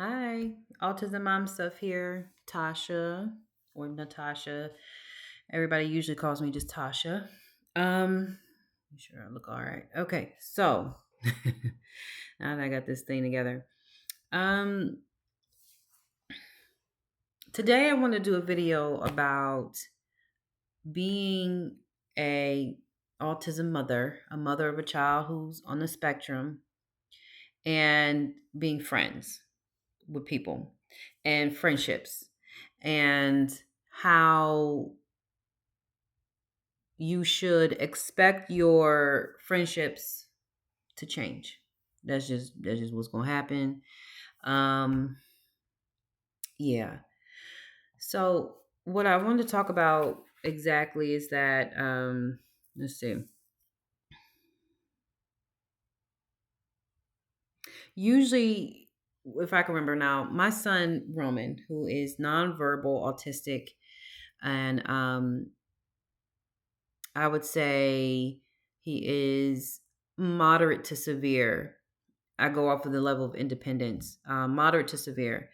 Hi, Autism Mom Stuff here. Tasha or Natasha. Everybody usually calls me just Tasha. I'm sure I look all right. Okay, so now that I got this thing together. Um, Today I want to do a video about being a autism mother, a mother of a child who's on the spectrum, and being friends with people and friendships and how you should expect your friendships to change. That's just what's gonna happen. Um, yeah. So what I wanted to talk about exactly is that let's see. Usually, if I can remember now, my son Roman, who is nonverbal autistic, and I would say he is moderate to severe. I go off of the level of independence, moderate to severe.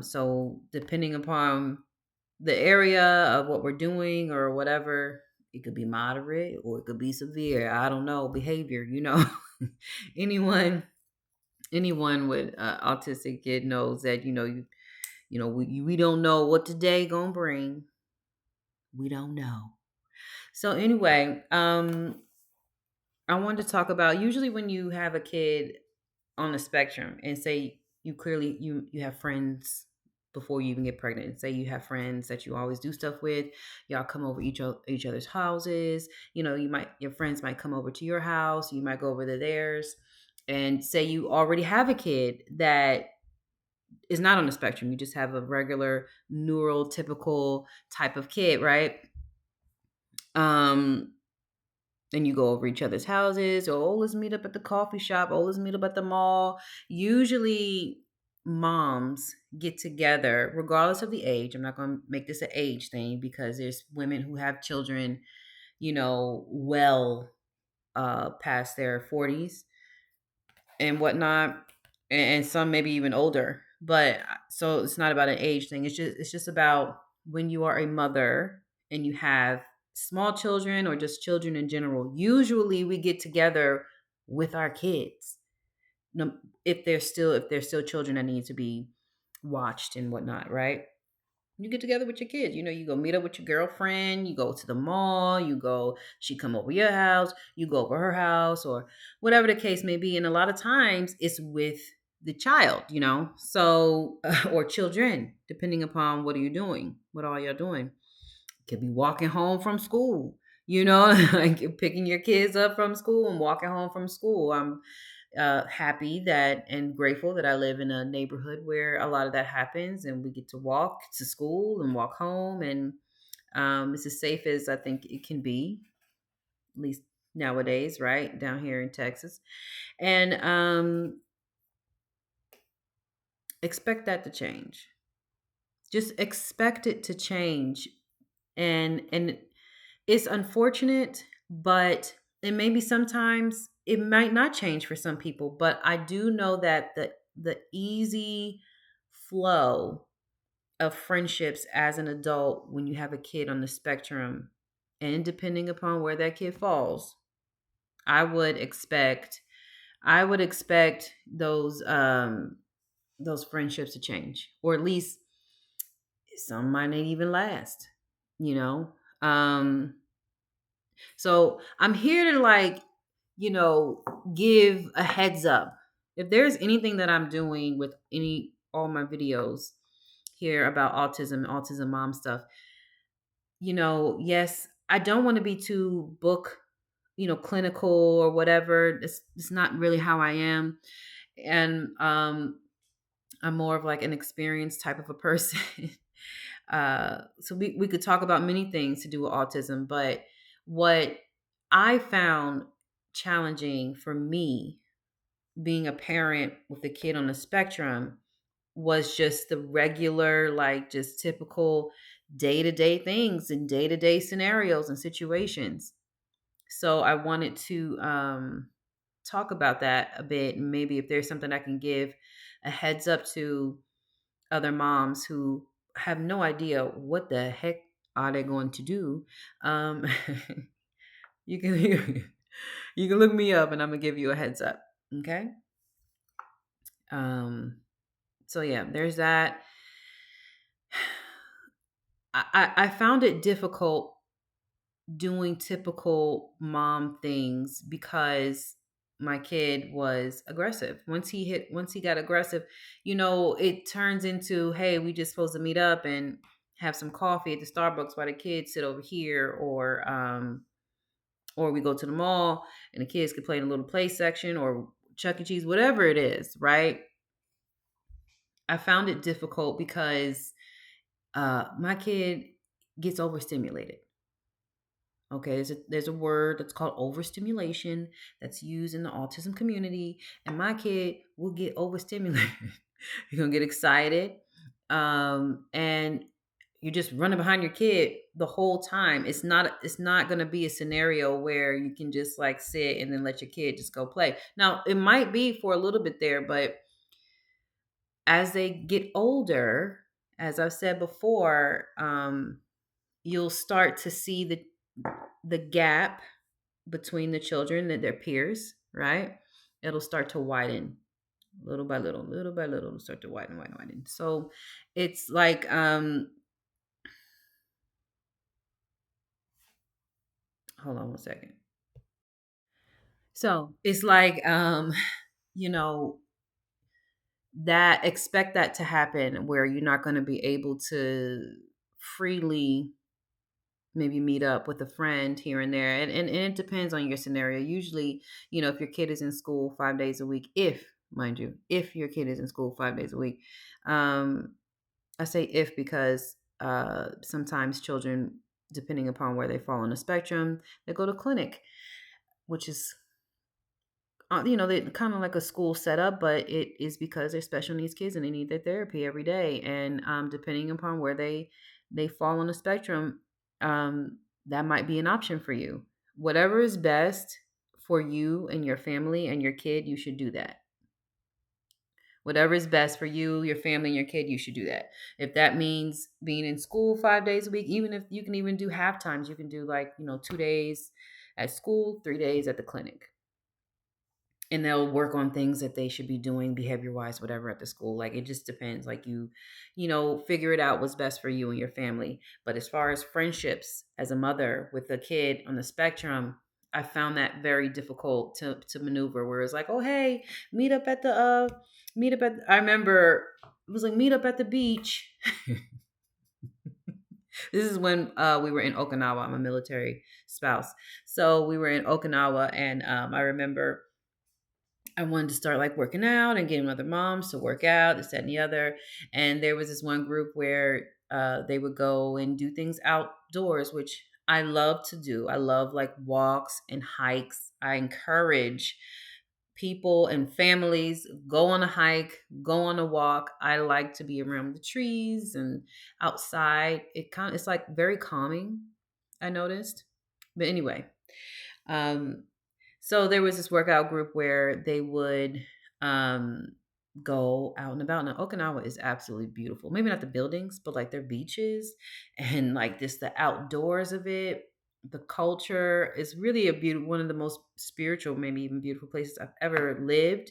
So depending upon the area of what we're doing or whatever, it could be moderate or it could be severe. I don't know behavior. Anyone anyone with autistic kid knows that we don't know what today gonna bring. We don't know. So anyway, I wanted to talk about usually when you have a kid on the spectrum and say you clearly you have friends before you even get pregnant. Say you have friends that you always do stuff with. Y'all come over each other's houses. Your friends might come over to your house. You might go over to theirs. And say you already have a kid that is not on the spectrum. You just have a regular neurotypical type of kid, right? Um, and you go over each other's houses, or let's meet up at the coffee shop, let's meet up at the mall. Usually moms get together regardless of the age. I'm not going to make this an age thing because there's women who have children, well past their 40s and whatnot, and some maybe even older. But so it's not about an age thing. It's just about when you are a mother and you have small children or just children in general. Usually we get together with our kids. If they're still children that need to be watched and whatnot, right? You get together with your kids. You go meet up with your girlfriend. You go to the mall. She come over your house. You go over her house, or whatever the case may be. And a lot of times it's with the child. So or children, depending upon what are you doing, what all you're doing. Could be walking home from school. Like you're picking your kids up from school and walking home from school. I'm happy that and grateful that I live in a neighborhood where a lot of that happens, and we get to walk to school and walk home, and it's as safe as I think it can be, at least nowadays, right down here in Texas. And expect that to change. Just expect it to change, and it's unfortunate, but it maybe sometimes it might not change for some people. But I do know that the easy flow of friendships as an adult when you have a kid on the spectrum, and depending upon where that kid falls, I would expect I would expect those friendships to change, or at least some might not even last. You know, um, So I'm here to give a heads up. If there's anything that I'm doing with all my videos here about autism mom stuff, yes, I don't want to be too clinical or whatever. It's not really how I am. And I'm more of like an experienced type of a person. So we could talk about many things to do with autism, but what I found challenging for me being a parent with a kid on the spectrum was just the regular, like just typical day to day things and day to day scenarios and situations. So I wanted to talk about that a bit, and maybe if there's something I can give a heads up to other moms who have no idea what the heck are they going to do. um you can you can look me up and I'm gonna give you a heads up. Okay. um so yeah, there's that. I found it difficult doing typical mom things because my kid was aggressive. Once he got aggressive, it turns into, hey, we just supposed to meet up and have some coffee at the Starbucks while the kids sit over here, or we go to the mall and the kids can play in a little play section or Chuck E. Cheese, whatever it is, right? I found it difficult because my kid gets overstimulated. Okay, there's a word that's called overstimulation that's used in the autism community, and my kid will get overstimulated. You're gonna get excited, and you're just running behind your kid the whole time. It's not gonna be a scenario where you can just like sit and then let your kid just go play. Now it might be for a little bit there, but as they get older, as I've said before, you'll start to see the gap between the children and their peers, right? It'll start to widen little by little, it'll start to widen. So it's like, hold on one second. So it's like, you know, that expect that to happen where you're not going to be able to freely maybe meet up with a friend here and there, and it depends on your scenario. Usually, if your kid is in school 5 days a week, if mind you, if your kid is in school 5 days a week, um I say if because sometimes children, depending upon where they fall on the spectrum, they go to clinic, which is they kind of like a school setup, but it is because they're special needs kids and they need their therapy every day. And depending upon where they fall on the spectrum, that might be an option for you. Whatever is best for you and your family and your kid, you should do that. Whatever is best for you, your family, and your kid, you should do that. If that means being in school 5 days a week, even if you can even do half times, you can do like 2 days at school, 3 days at the clinic, and they'll work on things that they should be doing behavior wise, whatever, at the school. Like, it just depends. Like, figure it out what's best for you and your family. But as far as friendships as a mother with a kid on the spectrum, I found that very difficult to maneuver, where it's like, oh, hey, meet up at the I remember it was like, meet up at the beach. This is when we were in Okinawa. I'm a military spouse, so we were in Okinawa, and I remember I wanted to start like working out and getting other moms to work out, this, that, and the other. And there was this one group where they would go and do things outdoors, which I love to do. I love like walks and hikes. I encourage people and families, go on a hike, go on a walk. I like to be around the trees and outside. It's like very calming, I noticed. But anyway, um so there was this workout group where they would um, go out and about. Now, Okinawa is absolutely beautiful. Maybe not the buildings, but like their beaches and like just the outdoors of it. The culture is really one of the most spiritual, maybe even beautiful places I've ever lived.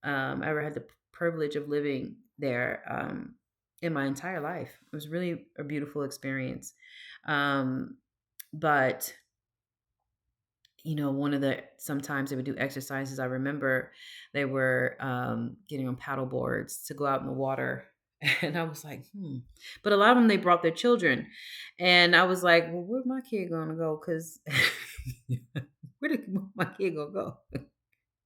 I ever had the privilege of living there in my entire life. It was really a beautiful experience. Um, but one of the sometimes they would do exercises. I remember they were getting on paddle boards to go out in the water. And I was like, But a lot of them, they brought their children. And I was like, well, where's my kid going to go? Because where did my kid going to go?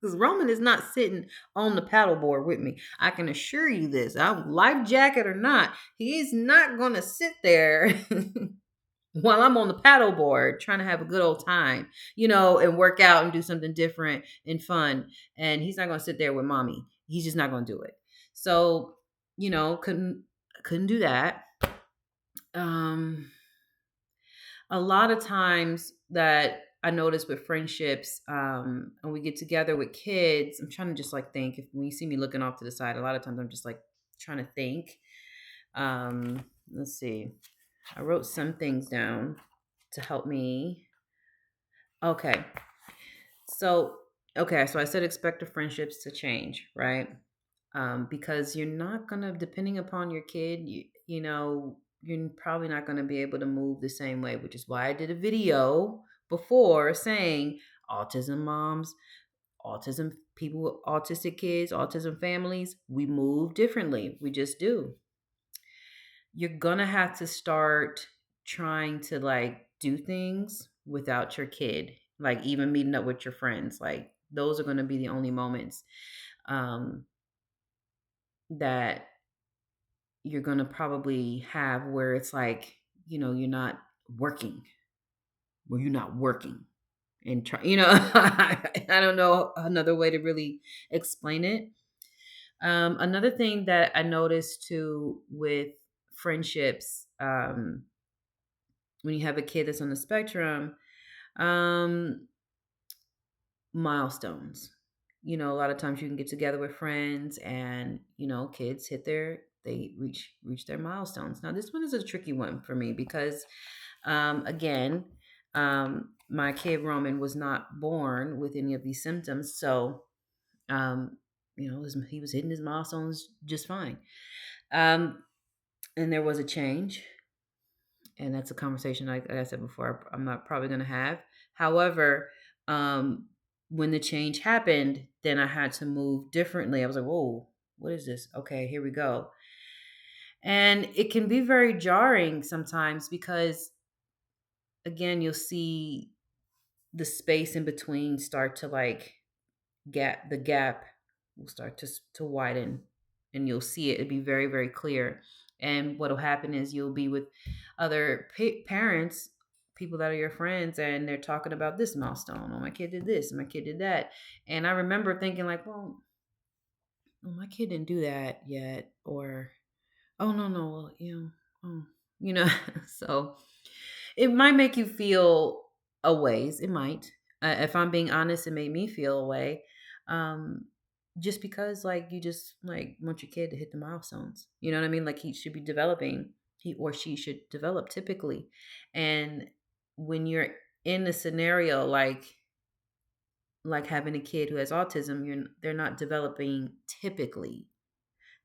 Because Roman is not sitting on the paddle board with me. I can assure you this. Life jacket or not, he is not going to sit there while I'm on the paddle board trying to have a good old time, and work out and do something different and fun. And he's not going to sit there with mommy. He's just not going to do it. So, couldn't do that. Um, a lot of times that I notice with friendships, and we get together with kids, I'm trying to just like think. If when you see me looking off to the side, a lot of times I'm just like trying to think. Let's see. I wrote some things down to help me. Okay. So, okay, so I said expect the friendships to change, right? Because you're not gonna, depending upon your kid, you're probably not gonna be able to move the same way, which is why I did a video before saying autism moms, autism people with autistic kids, autism families, we move differently. We just do. You're gonna have to start trying to like do things without your kid, like even meeting up with your friends. Like those are gonna be the only moments um, that you're gonna probably have where it's like, you're not working, where you're not working and try, I don't know another way to really explain it. Another thing that I noticed too with friendships, when you have a kid that's on the spectrum, um, milestones. A lot of times you can get together with friends and, kids they reach their milestones. Now this one is a tricky one for me because again, my kid Roman was not born with any of these symptoms. So um, he was hitting his milestones just fine. Um, and there was a change, and that's a conversation like I said before, I'm not probably going to have. However, um, when the change happened, then I had to move differently. I was like, whoa, what is this? Okay, here we go. And it can be very jarring sometimes because, again, you'll see the space in between start to like the gap will start to widen, and you'll see it. It'll be very, very clear. And what'll happen is you'll be with other parents, people that are your friends, and they're talking about this milestone. Oh, my kid did this, my kid did that. And I remember thinking like, well, my kid didn't do that yet, or oh no, no, well, oh, you know. So it might make you feel a ways. It might. If I'm being honest, it made me feel a way. Um, just because, like, you just like want your kid to hit the milestones. You know what I mean? Like he should be developing. He or she should develop typically. And when you're in a scenario like having a kid who has autism, they're not developing typically.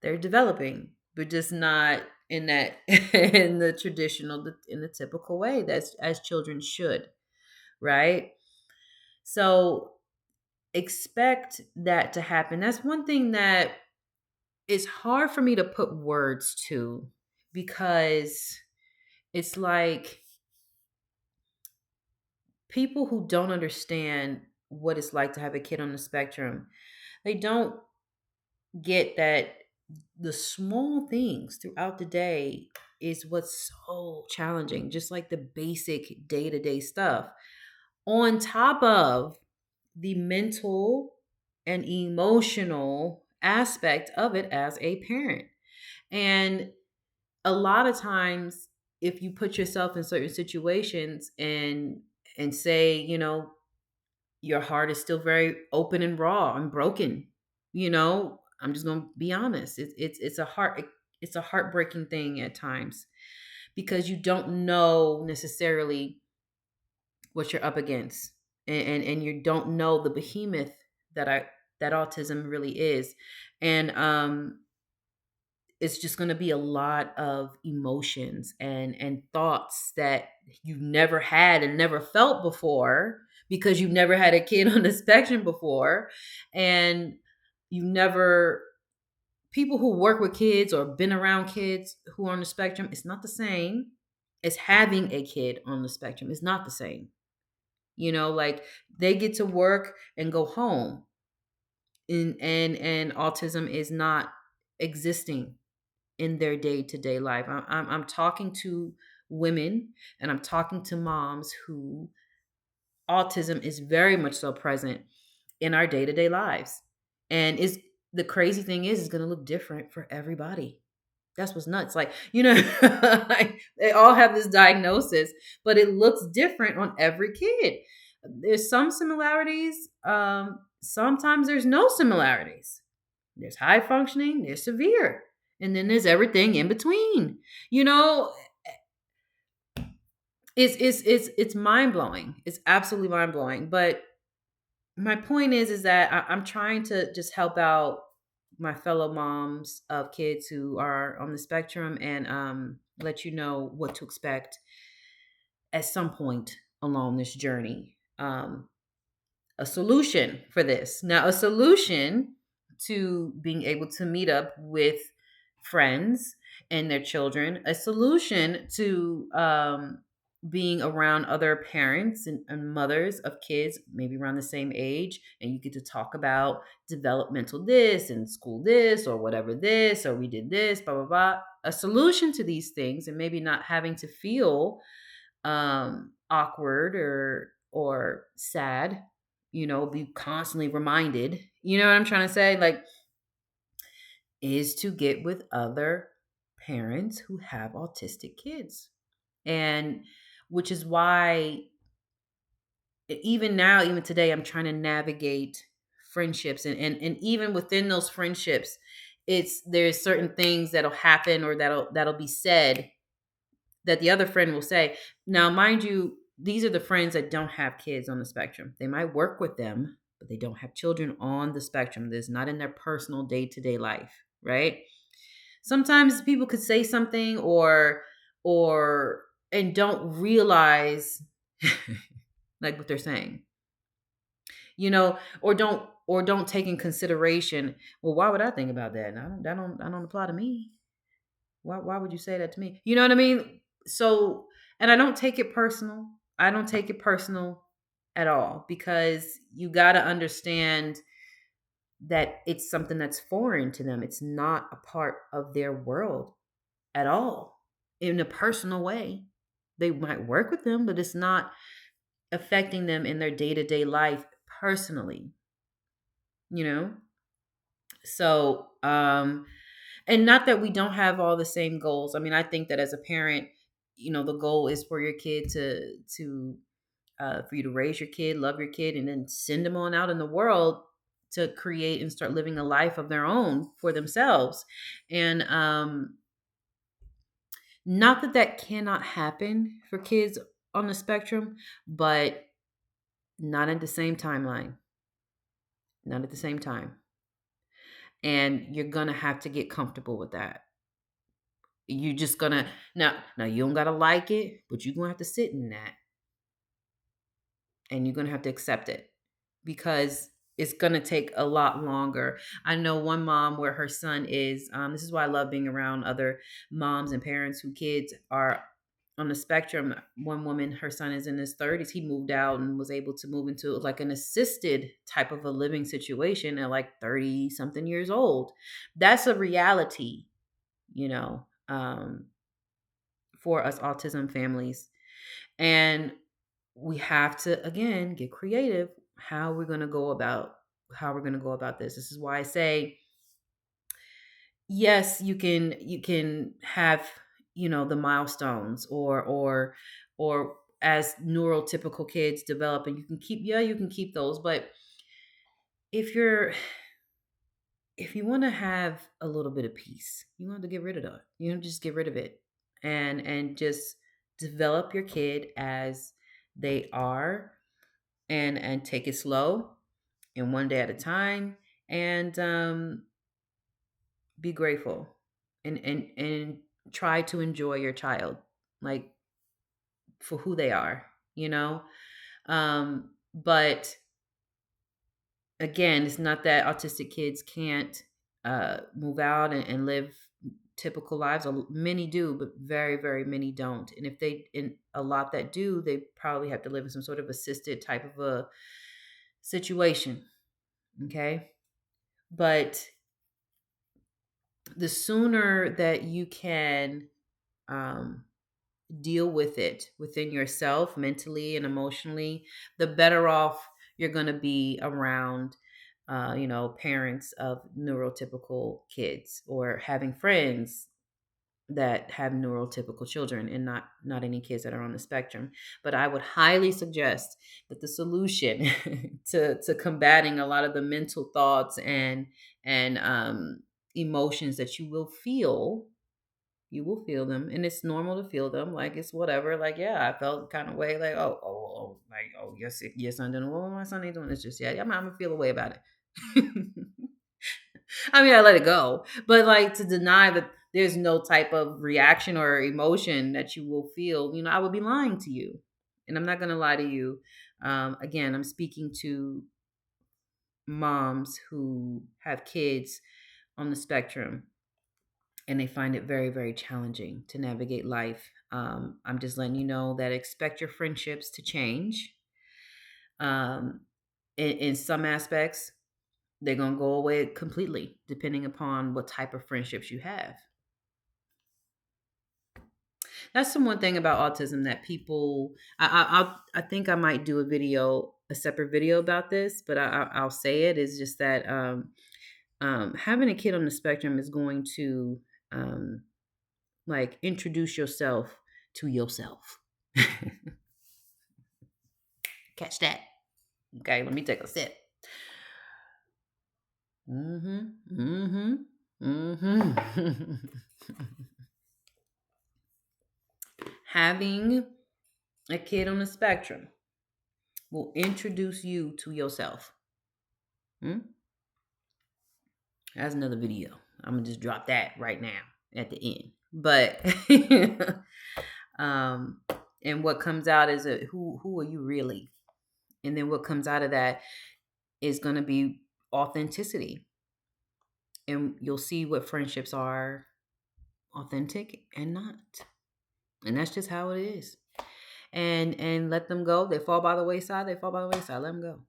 They're developing, but just not in that in the traditional, in the typical way that's as children should, right? So expect that to happen. That's one thing that is hard for me to put words to, because it's like people who don't understand what it's like to have a kid on the spectrum, they don't get that the small things throughout the day is what's so challenging, just like the basic day-to-day stuff, on top of the mental and emotional aspect of it as a parent. And a lot of times, if you put yourself in certain situations and say, your heart is still very open and raw and broken, I'm just gonna be honest. It's a heartbreaking thing at times, because you don't know necessarily what you're up against, and you don't know the behemoth that autism really is. And it's just going to be a lot of emotions and thoughts that you've never had and never felt before, because you've never had a kid on the spectrum before, and you never people who work with kids or been around kids who are on the spectrum, it's not the same as having a kid on the spectrum. It's not the same. Like they get to work and go home, and autism is not existing in their day-to-day life. I'm talking to women, and I'm talking to moms who autism is very much so present in our day-to-day lives. And is the crazy thing is it's going to look different for everybody. That's what's nuts. Like, like, they all have this diagnosis, but it looks different on every kid. there's some similarities. Sometimes there's no similarities. There's high functioning, there's severe, and then there's everything in between. You know, it's mind blowing. It's absolutely mind blowing. But my point is that I'm trying to just help out my fellow moms of kids who are on the spectrum, and let you know what to expect at some point along this journey. A solution for this. Now, a solution to being able to meet up with friends and their children, a solution to being around other parents and mothers of kids, maybe around the same age, and you get to talk about developmental this and school this or whatever this, or we did this, blah, blah, blah. A solution to these things, and maybe not having to feel awkward or sad, be constantly reminded, you know what I'm trying to say, like, is to get with other parents who have autistic kids. And which is why even now, even today, I'm trying to navigate friendships, and even within those friendships, there's certain things that'll happen or that'll be said that the other friend will say. Now, mind you, these are the friends that don't have kids on the spectrum. They might work with them, but they don't have children on the spectrum. This is not in their personal day-to-day life, right? Sometimes people could say something or and don't realize like what they're saying. Or don't take in consideration, well, why would I think about that? That don't apply to me. Why would you say that to me? You know what I mean? So, and I don't take it personal. I don't take it personal at all, because you got to understand that it's something that's foreign to them. It's not a part of their world at all in a personal way. They might work with them, but it's not affecting them in their day-to-day life personally, you know? So, and not that we don't have all the same goals. I mean, I think that as a parent, the goal is for your kid to for you to raise your kid, love your kid, and then send them on out in the world to create and start living a life of their own for themselves. And not that cannot happen for kids on the spectrum, but not at the same timeline. Not at the same time. And you're gonna have to get comfortable with that. You just gonna now you don't gotta like it, but you're gonna have to sit in that, and you're gonna have to accept it, because it's gonna take a lot longer. I know one mom where her son is. This is why I love being around other moms and parents who kids are on the spectrum. One woman, her son is in his 30s. He moved out and was able to move into like an assisted type of a living situation at like 30 something years old. That's a reality, you know, for us autism families. And we have to, again, get creative how we're going to go about this. This is why I say, yes, you can have, the milestones, or as neurotypical kids develop, and you can keep those. But if you're if you want to have a little bit of peace, you want to get rid of it. You know, just get rid of it, and just develop your kid as they are, and take it slow and one day at a time, and be grateful, and try to enjoy your child, like, for who they are, you know. But again, it's not that autistic kids can't move out and live typical lives. Many do, but very, very many don't. And if they, in a lot that do, they probably have to live in some sort of assisted type of a situation. Okay. But the sooner that you can um, deal with it within yourself, mentally and emotionally, the better off you're going to be around, parents of neurotypical kids, or having friends that have neurotypical children, and not any kids that are on the spectrum. But I would highly suggest that the solution to combating a lot of the mental thoughts and emotions that you will feel them, and it's normal to feel them. Like, it's whatever. Like, yeah, I felt kind of way. Like, like, oh, your son didn't. Well, my son ain't doing this just yet. Yeah, I'm gonna feel a way about it. I mean, I let it go, but like, to deny that there's no type of reaction or emotion that you will feel, I would be lying to you, and I'm not gonna lie to you. Again, I'm speaking to moms who have kids on the spectrum, and they find it very, very challenging to navigate life. I'm just letting you know that expect your friendships to change. Um, in some aspects, they're going to go away completely, depending upon what type of friendships you have. That's the one thing about autism that people, I think I might do a separate video about this, but I'll say it is just that having a kid on the spectrum is going to like introduce yourself to yourself. Catch that. Okay, let me take a sip. Mm-hmm. Mm-hmm. Mm-hmm. Having a kid on the spectrum will introduce you to yourself. That's another video. I'm gonna just drop that right now at the end. But and what comes out is who are you really? And then what comes out of that is gonna be authenticity. And you'll see what friendships are authentic and not. And that's just how it is. And let them go. They fall by the wayside. They fall by the wayside. Let them go.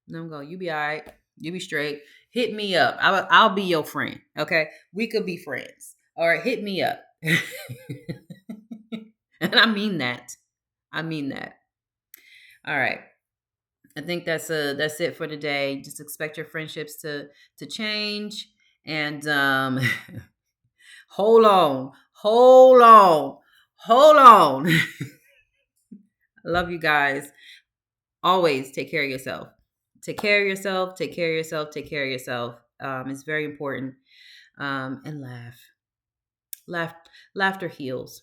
Let them go. You be all right. You be straight. Hit me up. I'll be your friend. Okay, we could be friends. All right, hit me up. And I mean that. I mean that. All right. I think that's it for today. Just expect your friendships to change, and hold on, hold on, hold on. I love you guys. Always take care of yourself. Take care of yourself. Take care of yourself. Take care of yourself. It's very important. And laugh. Laugh. Laughter heals.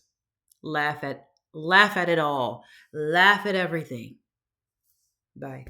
Laugh at it all. Laugh at everything. Bye.